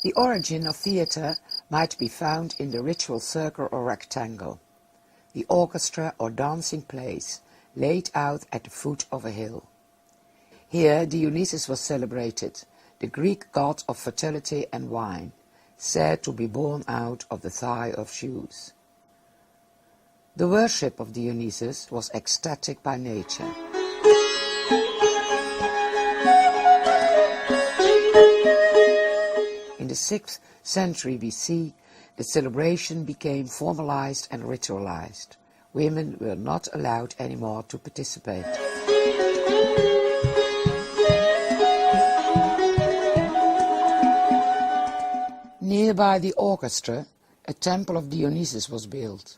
The origin of theatre might be found in the ritual circle or rectangle, the orchestra or dancing place laid out at the foot of a hill. Here Dionysus was celebrated, the Greek god of fertility and wine, said to be born out of the thigh of Zeus. The worship of Dionysus was ecstatic by nature. In the 6th century BC, the celebration became formalized and ritualized. Women were not allowed anymore to participate. Nearby the orchestra, a temple of Dionysus was built,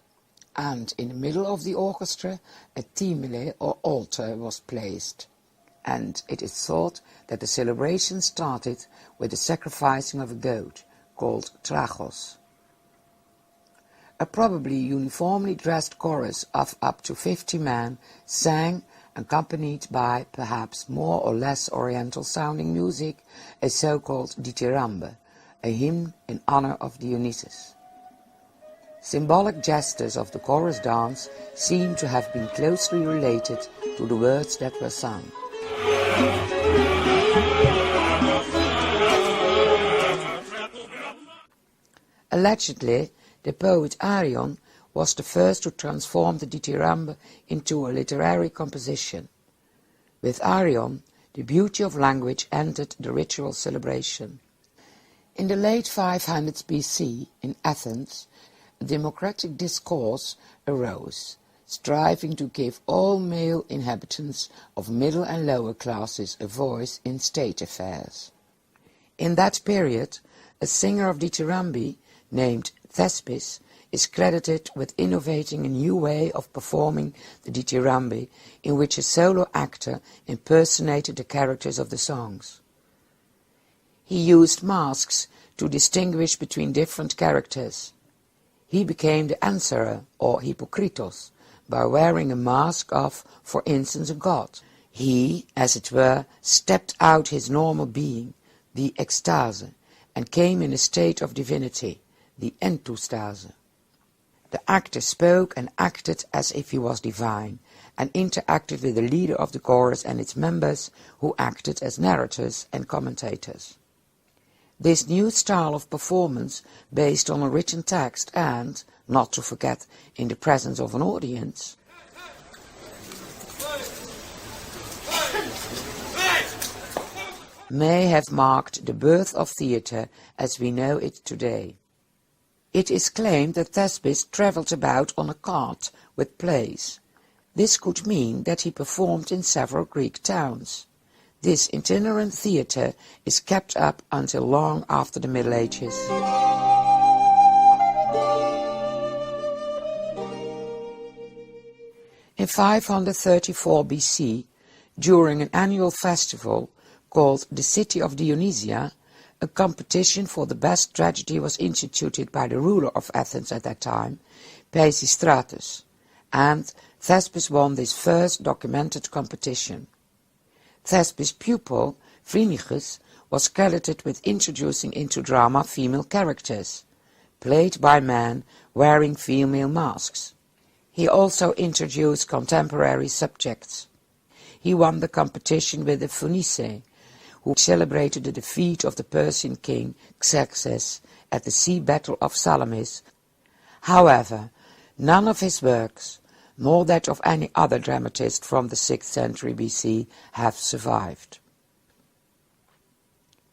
and in the middle of the orchestra a thymele or altar was placed, and it is thought that the celebration started with the sacrificing of a goat, called trachos. A probably uniformly dressed chorus of up to 50 men sang, accompanied by perhaps more or less oriental-sounding music, a so-called dithyrambe, a hymn in honor of Dionysus. Symbolic gestures of the chorus dance seem to have been closely related to the words that were sung. Allegedly, the poet Arion was the first to transform the dithyrambe into a literary composition. With Arion, the beauty of language entered the ritual celebration. In the late 500s BC, in Athens, a democratic discourse arose, striving to give all male inhabitants of middle and lower classes a voice in state affairs. In that period, a singer of dithyrambe named Thespis is credited with innovating a new way of performing the dithyrambe in which a solo actor impersonated the characters of the songs. He used masks to distinguish between different characters. He became the answerer, or hypokritos, by wearing a mask of, for instance, a god. He, as it were, stepped out his normal being, the ekstase, and came in a state of divinity, the entustase. The actor spoke and acted as if he was divine, and interacted with the leader of the chorus and its members, who acted as narrators and commentators. This new style of performance, based on a written text and, not to forget, in the presence of an audience, may have marked the birth of theatre as we know it today. It is claimed that Thespis travelled about on a cart with plays. This could mean that he performed in several Greek towns. This itinerant theatre is kept up until long after the Middle Ages. In 534 BC, during an annual festival called the City of Dionysia, a competition for the best tragedy was instituted by the ruler of Athens at that time, Pisistratus, and Thespis won this first documented competition. Thespis' pupil, Phrynichus, was credited with introducing into drama female characters, played by men wearing female masks. He also introduced contemporary subjects. He won the competition with the Phoenice, who celebrated the defeat of the Persian king Xerxes at the sea battle of Salamis. However, none of his works, nor that of any other dramatist from the 6th century BC, have survived.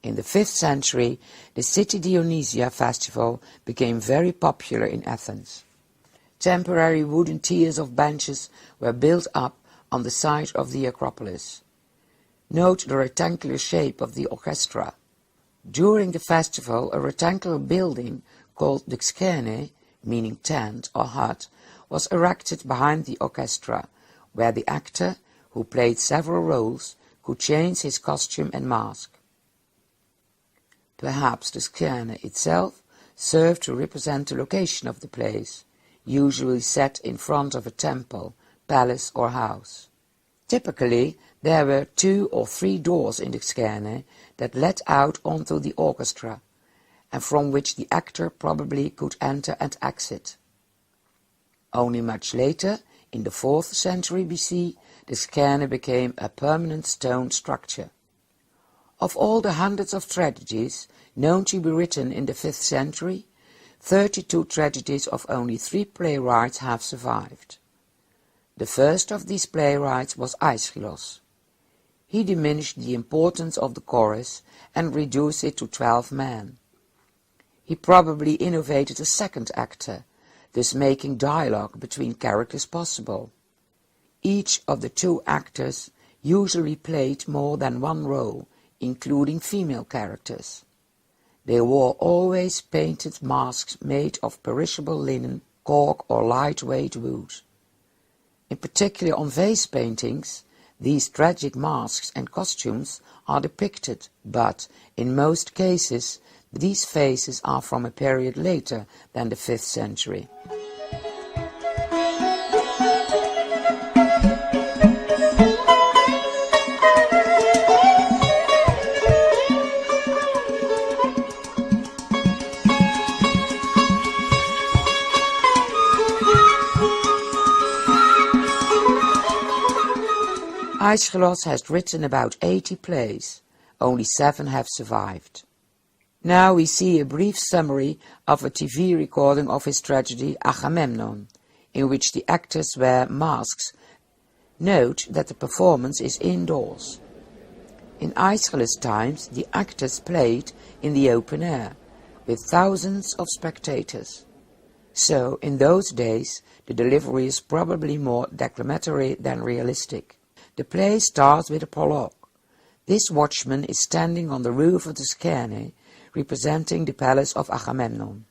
In the 5th century, the City Dionysia festival became very popular in Athens. Temporary wooden tiers of benches were built up on the site of the Acropolis. Note the rectangular shape of the orchestra. During the festival, a rectangular building called the skene, meaning tent or hut, was erected behind the orchestra, where the actor, who played several roles, could change his costume and mask. Perhaps the skene itself served to represent the location of the place, usually set in front of a temple, palace or house. Typically, there were 2 or 3 doors in the skene that led out onto the orchestra, and from which the actor probably could enter and exit. Only much later, in the 4th century BC, the scene became a permanent stone structure. Of all the hundreds of tragedies known to be written in the 5th century, 32 tragedies of only 3 playwrights have survived. The first of these playwrights was Aeschylus. He diminished the importance of the chorus and reduced it to 12 men. He probably innovated a second actor, thus making dialogue between characters possible. Each of the 2 actors usually played more than one role, including female characters. They wore always painted masks made of perishable linen, cork or lightweight wood. In particular on vase paintings, these tragic masks and costumes are depicted, but in most cases these faces are from a period later than the 5th century. Aeschylus has written about 80 plays, only 7 have survived. Now we see a brief summary of a TV recording of his tragedy Agamemnon, in which the actors wear masks. Note that the performance is indoors. In Aeschylus' times, the actors played in the open air, with thousands of spectators. So, in those days, the delivery is probably more declamatory than realistic. The play starts with a prologue. This watchman is standing on the roof of the Scene, representing the palace of Agamemnon.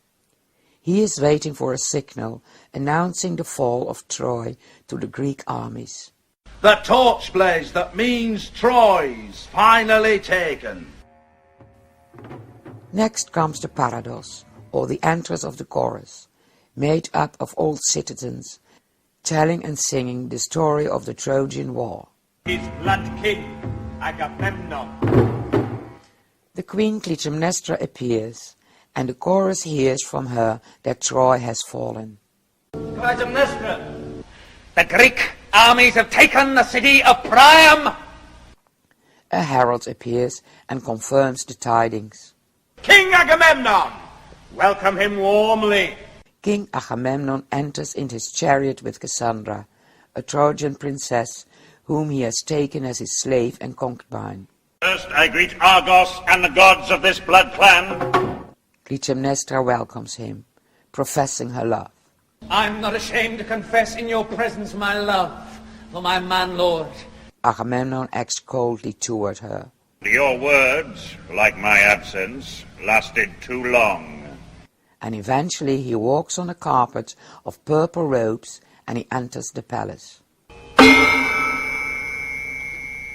He is waiting for a signal announcing the fall of Troy to the Greek armies. The torch blaze that means Troy's finally taken. Next comes the parados, or the entrance of the chorus, made up of old citizens, telling and singing the story of the Trojan War. His blood king, Agamemnon. The queen Clytemnestra appears, and the chorus hears from her that Troy has fallen. Clytemnestra, the Greek armies have taken the city of Priam. A herald appears and confirms the tidings. King Agamemnon, welcome him warmly. King Agamemnon enters in his chariot with Cassandra, a Trojan princess whom he has taken as his slave and concubine. First I greet Argos and the gods of this blood clan. Clytemnestra welcomes him, professing her love. I'm not ashamed to confess in your presence my love for my man-lord. Agamemnon acts coldly toward her. Your words, like my absence, lasted too long. And eventually he walks on a carpet of purple robes and he enters the palace.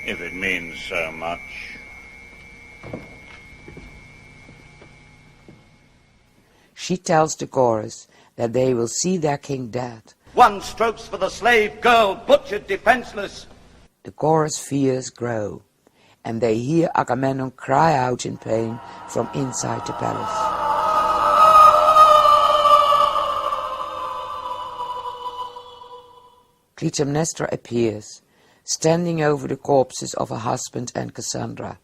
If it means so much. She tells the chorus that they will see their king dead. One strokes for the slave girl, butchered defenseless. The chorus fears grow, and they hear Agamemnon cry out in pain from inside the palace. Clytemnestra appears, standing over the corpses of her husband and Cassandra.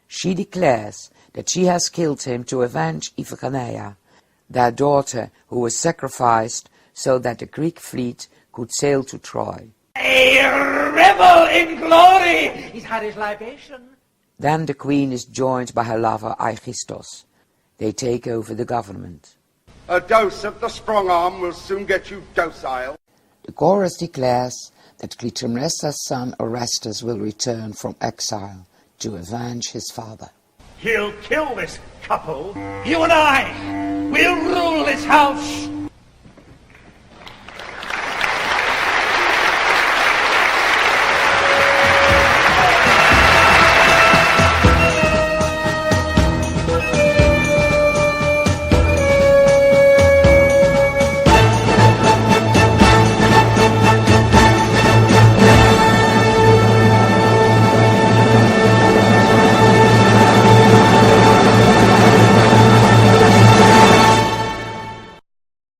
She declares that she has killed him to avenge Iphigenia, their daughter who was sacrificed so that the Greek fleet could sail to Troy. A rebel in glory! He's had his libation. Then the queen is joined by her lover Aegisthus. They take over the government. A dose of the strong arm will soon get you docile. The chorus declares that Clytemnestra's son Orestes will return from exile to avenge his father. He'll kill this couple. You and I, we'll rule this house.